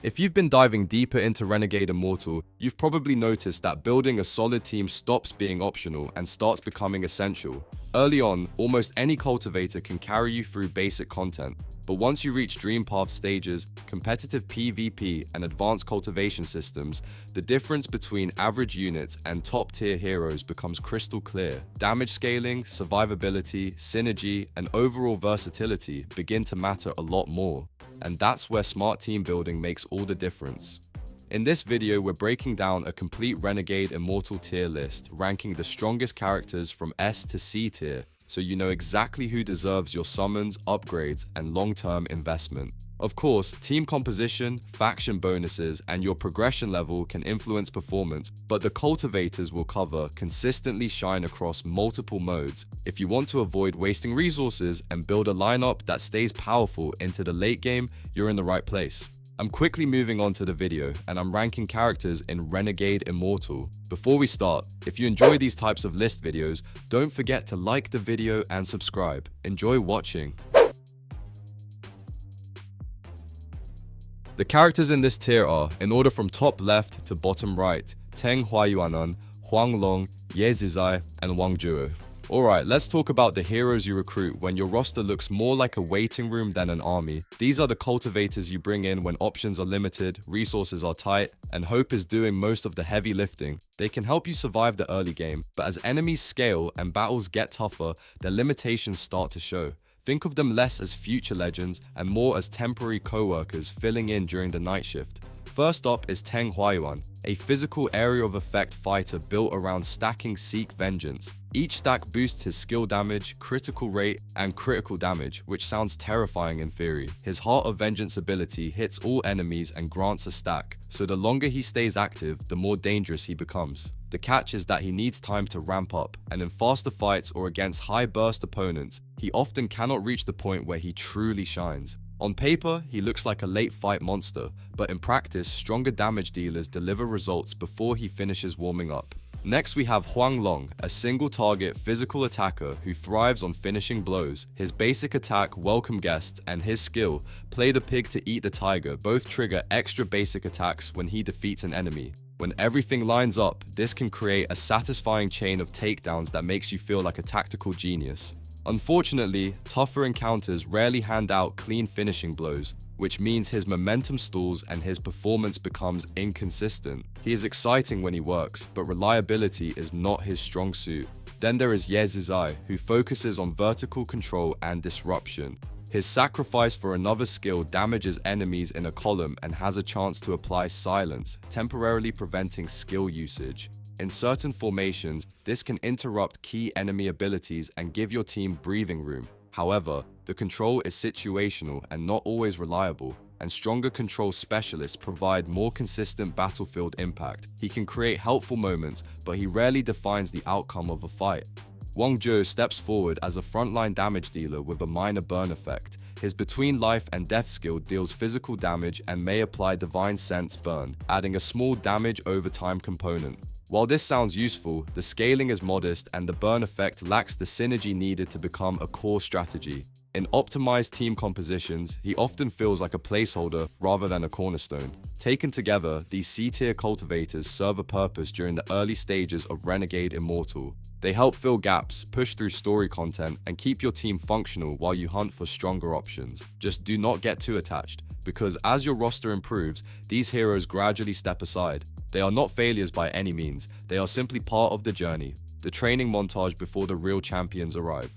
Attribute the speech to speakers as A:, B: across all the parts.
A: If you've been diving deeper into Renegade Immortal, you've probably noticed that building a solid team stops being optional and starts becoming essential. Early on, almost any cultivator can carry you through basic content, but once you reach Dream Path stages, competitive PvP, and advanced cultivation systems, the difference between average units and top-tier heroes becomes crystal clear. Damage scaling, survivability, synergy, and overall versatility begin to matter a lot more. And that's where smart team building makes all the difference. In this video, we're breaking down a complete Renegade Immortal tier list, ranking the strongest characters from S to C tier, so you know exactly who deserves your summons, upgrades, and long-term investment. Of course, team composition, faction bonuses, and your progression level can influence performance, but the cultivators we'll cover consistently shine across multiple modes. If you want to avoid wasting resources and build a lineup that stays powerful into the late game, you're in the right place. I'm quickly moving on to the video, and I'm ranking characters in Renegade Immortal. Before we start, if you enjoy these types of list videos, don't forget to like the video and subscribe. Enjoy watching. The characters in this tier are, in order from top left to bottom right, Teng Huayuanan, Huang Long, Ye Zizai, and Wang Zhuo. Alright, let's talk about the heroes you recruit when your roster looks more like a waiting room than an army. These are the cultivators you bring in when options are limited, resources are tight, and hope is doing most of the heavy lifting. They can help you survive the early game, but as enemies scale and battles get tougher, their limitations start to show. Think of them less as future legends and more as temporary co-workers filling in during the night shift. First up is Teng Huayuan, a physical area of effect fighter built around stacking Seek Vengeance. Each stack boosts his skill damage, critical rate, and critical damage, which sounds terrifying in theory. His Heart of Vengeance ability hits all enemies and grants a stack, so the longer he stays active, the more dangerous he becomes. The catch is that he needs time to ramp up, and in faster fights or against high burst opponents, he often cannot reach the point where he truly shines. On paper, he looks like a late fight monster, but in practice, stronger damage dealers deliver results before he finishes warming up. Next we have Huang Long, a single target physical attacker who thrives on finishing blows. His basic attack, Welcome Guests, and his skill, Play the Pig to Eat the Tiger, both trigger extra basic attacks when he defeats an enemy. When everything lines up, this can create a satisfying chain of takedowns that makes you feel like a tactical genius. Unfortunately, tougher encounters rarely hand out clean finishing blows, which means his momentum stalls and his performance becomes inconsistent. He is exciting when he works, but reliability is not his strong suit. Then there is Ye Zizai, who focuses on vertical control and disruption. His sacrifice for another skill damages enemies in a column and has a chance to apply silence, temporarily preventing skill usage. In certain formations, this can interrupt key enemy abilities and give your team breathing room. However, the control is situational and not always reliable, and stronger control specialists provide more consistent battlefield impact. He can create helpful moments, but he rarely defines the outcome of a fight. Wang Zhuo steps forward as a frontline damage dealer with a minor burn effect. His between life and death skill deals physical damage and may apply Divine Sense burn, adding a small damage overtime component. While this sounds useful, the scaling is modest and the burn effect lacks the synergy needed to become a core strategy. In optimized team compositions, he often feels like a placeholder rather than a cornerstone. Taken together, these C-tier cultivators serve a purpose during the early stages of Renegade Immortal. They help fill gaps, push through story content, and keep your team functional while you hunt for stronger options. Just do not get too attached, because as your roster improves, these heroes gradually step aside. They are not failures by any means, they are simply part of the journey, the training montage before the real champions arrive.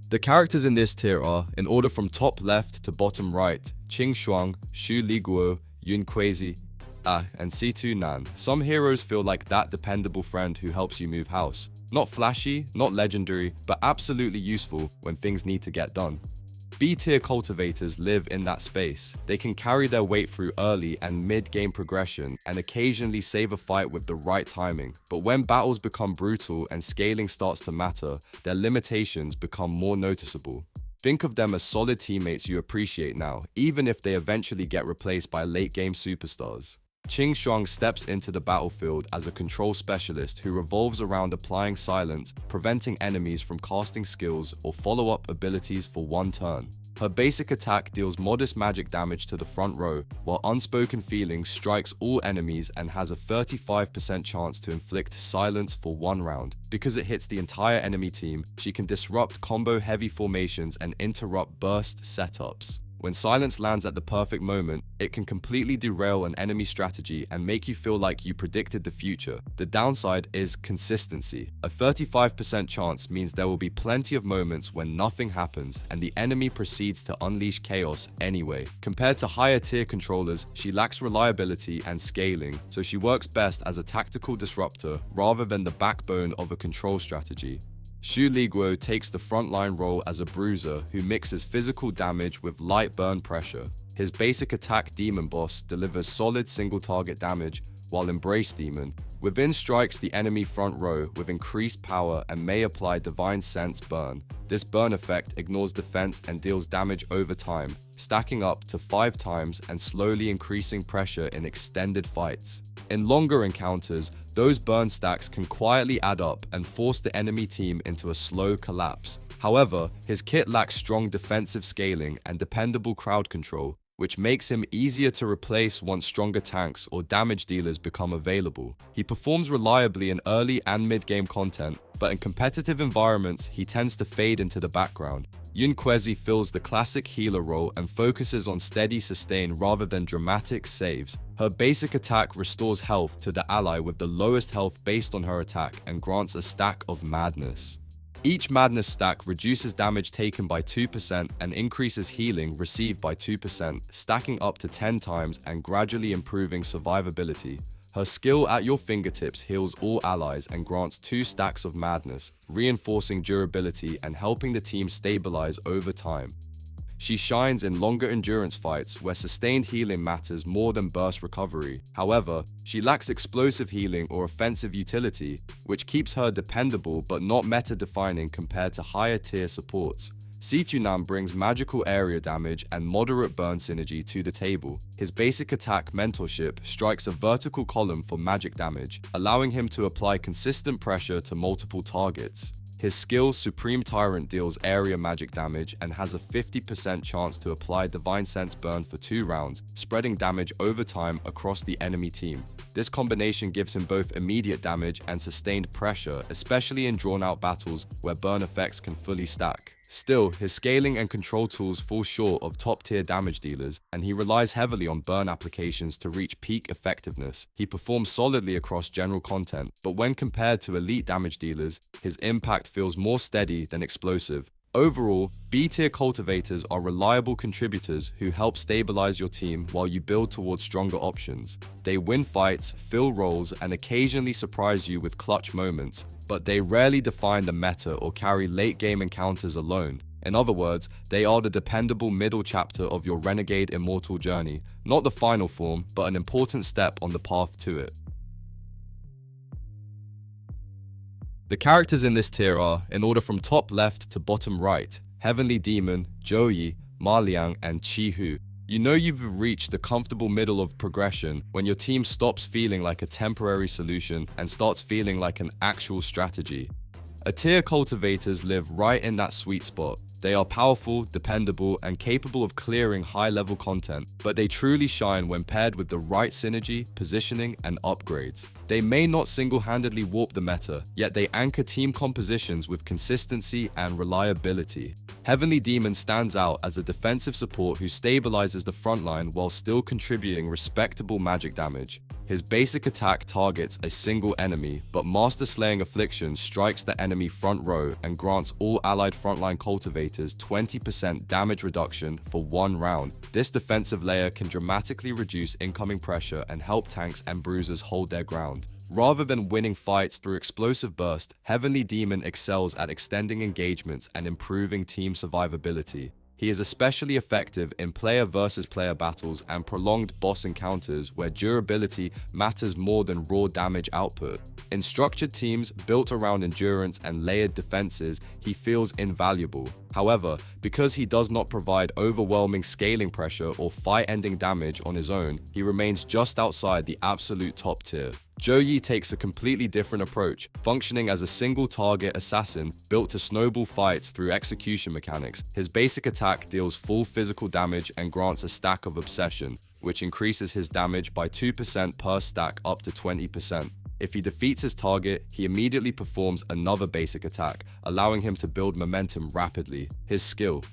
A: The characters in this tier are, in order from top left to bottom right, Qing Shuang, Xu Liguo, Yun Kuezi, and C2 Nan. Some heroes feel like that dependable friend who helps you move house. Not flashy, not legendary, but absolutely useful when things need to get done. B-tier cultivators live in that space. They can carry their weight through early and mid-game progression and occasionally save a fight with the right timing. But when battles become brutal and scaling starts to matter, their limitations become more noticeable. Think of them as solid teammates you appreciate now, even if they eventually get replaced by late-game superstars. Qing Shuang steps into the battlefield as a control specialist who revolves around applying silence, preventing enemies from casting skills or follow-up abilities for one turn. Her basic attack deals modest magic damage to the front row, while Unspoken Feelings strikes all enemies and has a 35% chance to inflict silence for 1 round. Because it hits the entire enemy team, she can disrupt combo heavy formations and interrupt burst setups. When silence lands at the perfect moment, it can completely derail an enemy strategy and make you feel like you predicted the future. The downside is consistency. A 35% chance means there will be plenty of moments when nothing happens and the enemy proceeds to unleash chaos anyway. Compared to higher tier controllers, she lacks reliability and scaling, so she works best as a tactical disruptor rather than the backbone of a control strategy. Shu Liguo takes the frontline role as a bruiser who mixes physical damage with light burn pressure. His basic attack Demon Boss delivers solid single target damage, while Embrace Demon within strikes the enemy front row with increased power and may apply Divine Sense burn. This burn effect ignores defense and deals damage over time, stacking up to 5 times and slowly increasing pressure in extended fights. In longer encounters, those burn stacks can quietly add up and force the enemy team into a slow collapse. However, his kit lacks strong defensive scaling and dependable crowd control, which makes him easier to replace once stronger tanks or damage dealers become available. He performs reliably in early and mid-game content, but in competitive environments, he tends to fade into the background. Yun Kwezi fills the classic healer role and focuses on steady sustain rather than dramatic saves. Her basic attack restores health to the ally with the lowest health based on her attack and grants a stack of madness. Each madness stack reduces damage taken by 2% and increases healing received by 2%, stacking up to 10 times and gradually improving survivability. Her skill at your fingertips heals all allies and grants 2 stacks of madness, reinforcing durability and helping the team stabilize over time. She shines in longer endurance fights where sustained healing matters more than burst recovery. However, she lacks explosive healing or offensive utility, which keeps her dependable but not meta-defining compared to higher tier supports. Situnam brings magical area damage and moderate burn synergy to the table. His basic attack Mentorship strikes a vertical column for magic damage, allowing him to apply consistent pressure to multiple targets. His skill Supreme Tyrant deals area magic damage and has a 50% chance to apply Divine Sense burn for 2 rounds, spreading damage over time across the enemy team. This combination gives him both immediate damage and sustained pressure, especially in drawn-out battles where burn effects can fully stack. Still, his scaling and control tools fall short of top-tier damage dealers, and he relies heavily on burn applications to reach peak effectiveness. He performs solidly across general content, but when compared to elite damage dealers, his impact feels more steady than explosive. Overall, B-tier cultivators are reliable contributors who help stabilize your team while you build towards stronger options. They win fights, fill roles, and occasionally surprise you with clutch moments, but they rarely define the meta or carry late-game encounters alone. In other words, they are the dependable middle chapter of your Renegade Immortal journey, not the final form, but an important step on the path to it. The characters in this tier are, in order from top left to bottom right, Heavenly Demon, Zhouyi, Ma Liang, and Qi Hu. You know you've reached the comfortable middle of progression when your team stops feeling like a temporary solution and starts feeling like an actual strategy. A-tier cultivators live right in that sweet spot. They are powerful, dependable, and capable of clearing high-level content, but they truly shine when paired with the right synergy, positioning, and upgrades. They may not single-handedly warp the meta, yet they anchor team compositions with consistency and reliability. Heavenly Demon stands out as a defensive support who stabilizes the frontline while still contributing respectable magic damage. His basic attack targets a single enemy, but Master Slaying Affliction strikes the enemy front row and grants all allied frontline cultivators 20% damage reduction for 1 round. This defensive layer can dramatically reduce incoming pressure and help tanks and bruisers hold their ground. Rather than winning fights through explosive burst, Heavenly Demon excels at extending engagements and improving team survivability. He is especially effective in player versus player battles and prolonged boss encounters where durability matters more than raw damage output. In structured teams built around endurance and layered defenses, he feels invaluable. However, because he does not provide overwhelming scaling pressure or fight-ending damage on his own, he remains just outside the absolute top tier. Zhou Yi takes a completely different approach, functioning as a single-target assassin built to snowball fights through execution mechanics. His basic attack deals full physical damage and grants a stack of obsession, which increases his damage by 2% per stack up to 20%. If he defeats his target, he immediately performs another basic attack, allowing him to build momentum rapidly. His skill: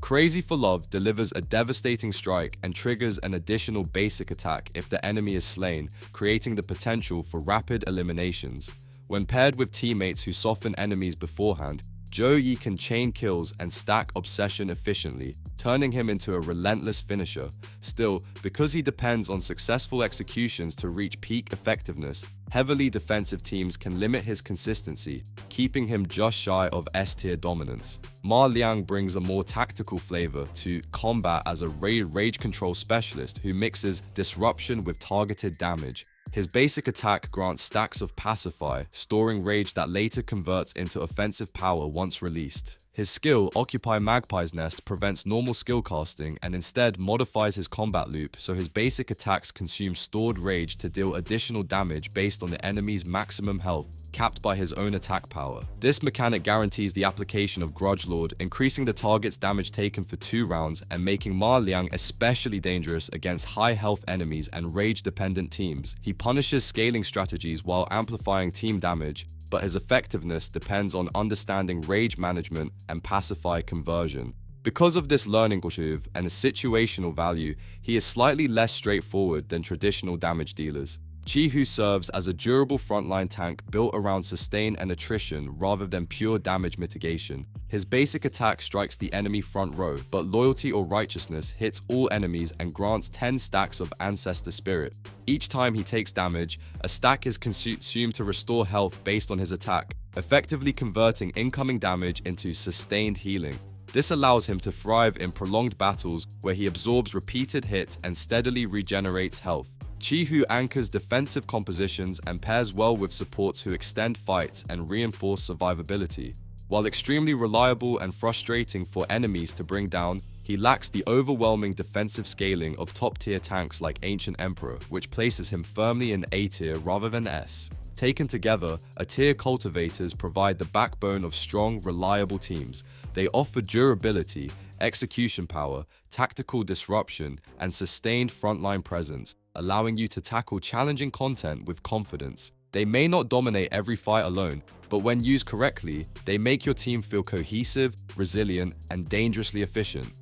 A: Crazy for Love delivers a devastating strike and triggers an additional basic attack if the enemy is slain, creating the potential for rapid eliminations. When paired with teammates who soften enemies beforehand, Zhou Yi can chain kills and stack obsession efficiently, turning him into a relentless finisher. Still, because he depends on successful executions to reach peak effectiveness, heavily defensive teams can limit his consistency, keeping him just shy of S-tier dominance. Ma Liang brings a more tactical flavor to combat as a rage control specialist who mixes disruption with targeted damage. His basic attack grants stacks of Pacify, storing rage that later converts into offensive power once released. His skill, Occupy Magpie's Nest, prevents normal skill casting and instead modifies his combat loop, so his basic attacks consume stored rage to deal additional damage based on the enemy's maximum health, capped by his own attack power. This mechanic guarantees the application of Grudge Lord, increasing the target's damage taken for 2 rounds and making Ma Liang especially dangerous against high health enemies and rage-dependent teams. He punishes scaling strategies while amplifying team damage, but his effectiveness depends on understanding rage management and Pacify conversion. Because of this learning curve and the situational value, he is slightly less straightforward than traditional damage dealers. Chi-Hu serves as a durable frontline tank built around sustain and attrition rather than pure damage mitigation. His basic attack strikes the enemy front row, but Loyalty or Righteousness hits all enemies and grants 10 stacks of Ancestor Spirit. Each time he takes damage, a stack is consumed to restore health based on his attack, effectively converting incoming damage into sustained healing. This allows him to thrive in prolonged battles where he absorbs repeated hits and steadily regenerates health. Chi-Hu anchors defensive compositions and pairs well with supports who extend fights and reinforce survivability. While extremely reliable and frustrating for enemies to bring down, he lacks the overwhelming defensive scaling of top-tier tanks like Ancient Emperor, which places him firmly in A tier rather than S. Taken together, a tier cultivators provide the backbone of strong, reliable teams. They offer durability, execution power, tactical disruption, and sustained frontline presence, allowing you to tackle challenging content with confidence. They may not dominate every fight alone, but when used correctly, they make your team feel cohesive, resilient, and dangerously efficient.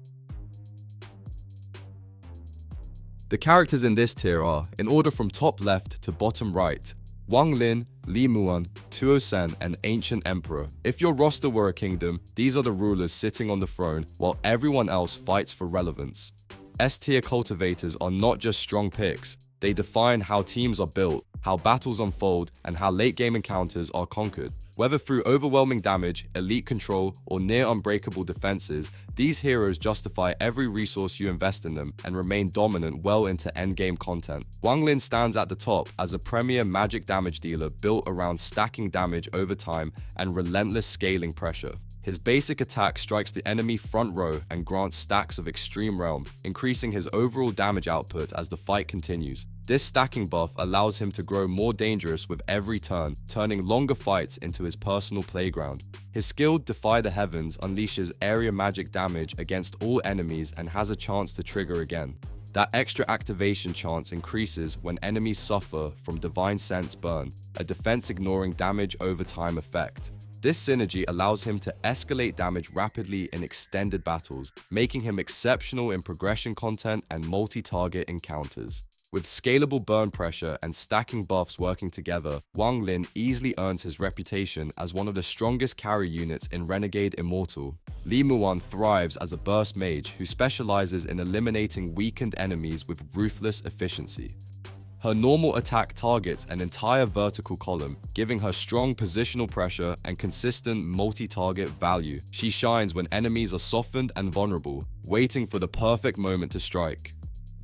A: The characters in this tier are, in order from top left to bottom right, Wang Lin, Li Muan, Tuo Sen, and Ancient Emperor. If your roster were a kingdom, these are the rulers sitting on the throne, while everyone else fights for relevance. S-tier cultivators are not just strong picks, they define how teams are built, how battles unfold, and how late-game encounters are conquered. Whether through overwhelming damage, elite control, or near-unbreakable defenses, these heroes justify every resource you invest in them and remain dominant well into endgame content. Wang Lin stands at the top as a premier magic damage dealer built around stacking damage over time and relentless scaling pressure. His basic attack strikes the enemy front row and grants stacks of Extreme Realm, increasing his overall damage output as the fight continues. This stacking buff allows him to grow more dangerous with every turn, turning longer fights into his personal playground. His skill Defy the Heavens unleashes area magic damage against all enemies and has a chance to trigger again. That extra activation chance increases when enemies suffer from Divine Sense Burn, a defense-ignoring damage over time effect. This synergy allows him to escalate damage rapidly in extended battles, making him exceptional in progression content and multi-target encounters. With scalable burn pressure and stacking buffs working together, Wang Lin easily earns his reputation as one of the strongest carry units in Renegade Immortal. Li Muan thrives as a burst mage who specializes in eliminating weakened enemies with ruthless efficiency. Her normal attack targets an entire vertical column, giving her strong positional pressure and consistent multi-target value. She shines when enemies are softened and vulnerable, waiting for the perfect moment to strike.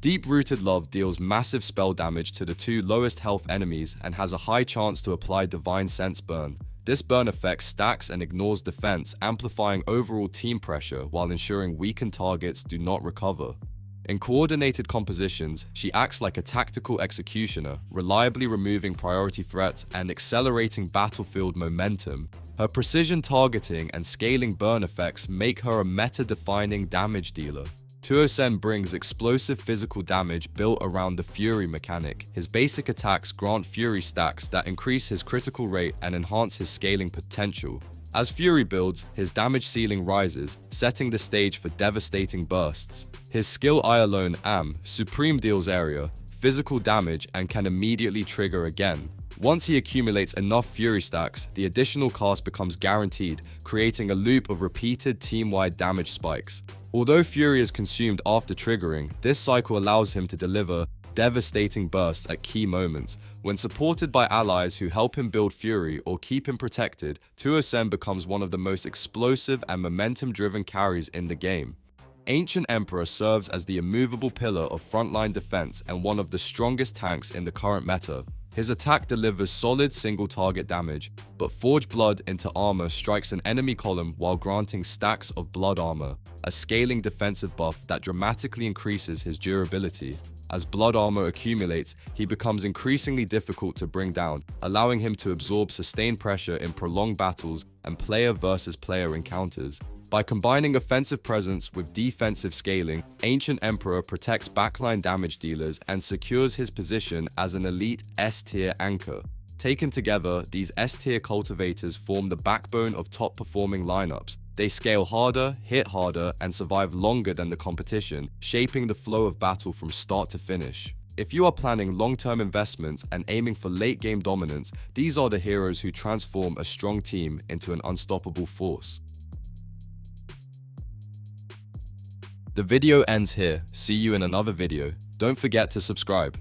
A: Deep-Rooted Love deals massive spell damage to the 2 lowest health enemies and has a high chance to apply Divine Sense Burn. This burn effect stacks and ignores defense, amplifying overall team pressure while ensuring weakened targets do not recover. In coordinated compositions, she acts like a tactical executioner, reliably removing priority threats and accelerating battlefield momentum. Her precision targeting and scaling burn effects make her a meta-defining damage dealer. Tuosen brings explosive physical damage built around the Fury mechanic. His basic attacks grant Fury stacks that increase his critical rate and enhance his scaling potential. As Fury builds, his damage ceiling rises, setting the stage for devastating bursts. His skill I alone Supreme deals area, physical damage, and can immediately trigger again. Once he accumulates enough Fury stacks, the additional cast becomes guaranteed, creating a loop of repeated team-wide damage spikes. Although Fury is consumed after triggering, this cycle allows him to deliver devastating bursts at key moments. When supported by allies who help him build Fury or keep him protected, Tuosen becomes one of the most explosive and momentum-driven carries in the game. Ancient Emperor serves as the immovable pillar of frontline defense and one of the strongest tanks in the current meta. His attack delivers solid single-target damage, but Forge Blood into armor strikes an enemy column while granting stacks of blood armor, a scaling defensive buff that dramatically increases his durability. As blood armor accumulates, he becomes increasingly difficult to bring down, allowing him to absorb sustained pressure in prolonged battles and player versus player encounters. By combining offensive presence with defensive scaling, Ancient Emperor protects backline damage dealers and secures his position as an elite S-tier anchor. Taken together, these S-tier cultivators form the backbone of top-performing lineups. They scale harder, hit harder, and survive longer than the competition, shaping the flow of battle from start to finish. If you are planning long-term investments and aiming for late-game dominance, these are the heroes who transform a strong team into an unstoppable force. The video ends here. See you in another video. Don't forget to subscribe.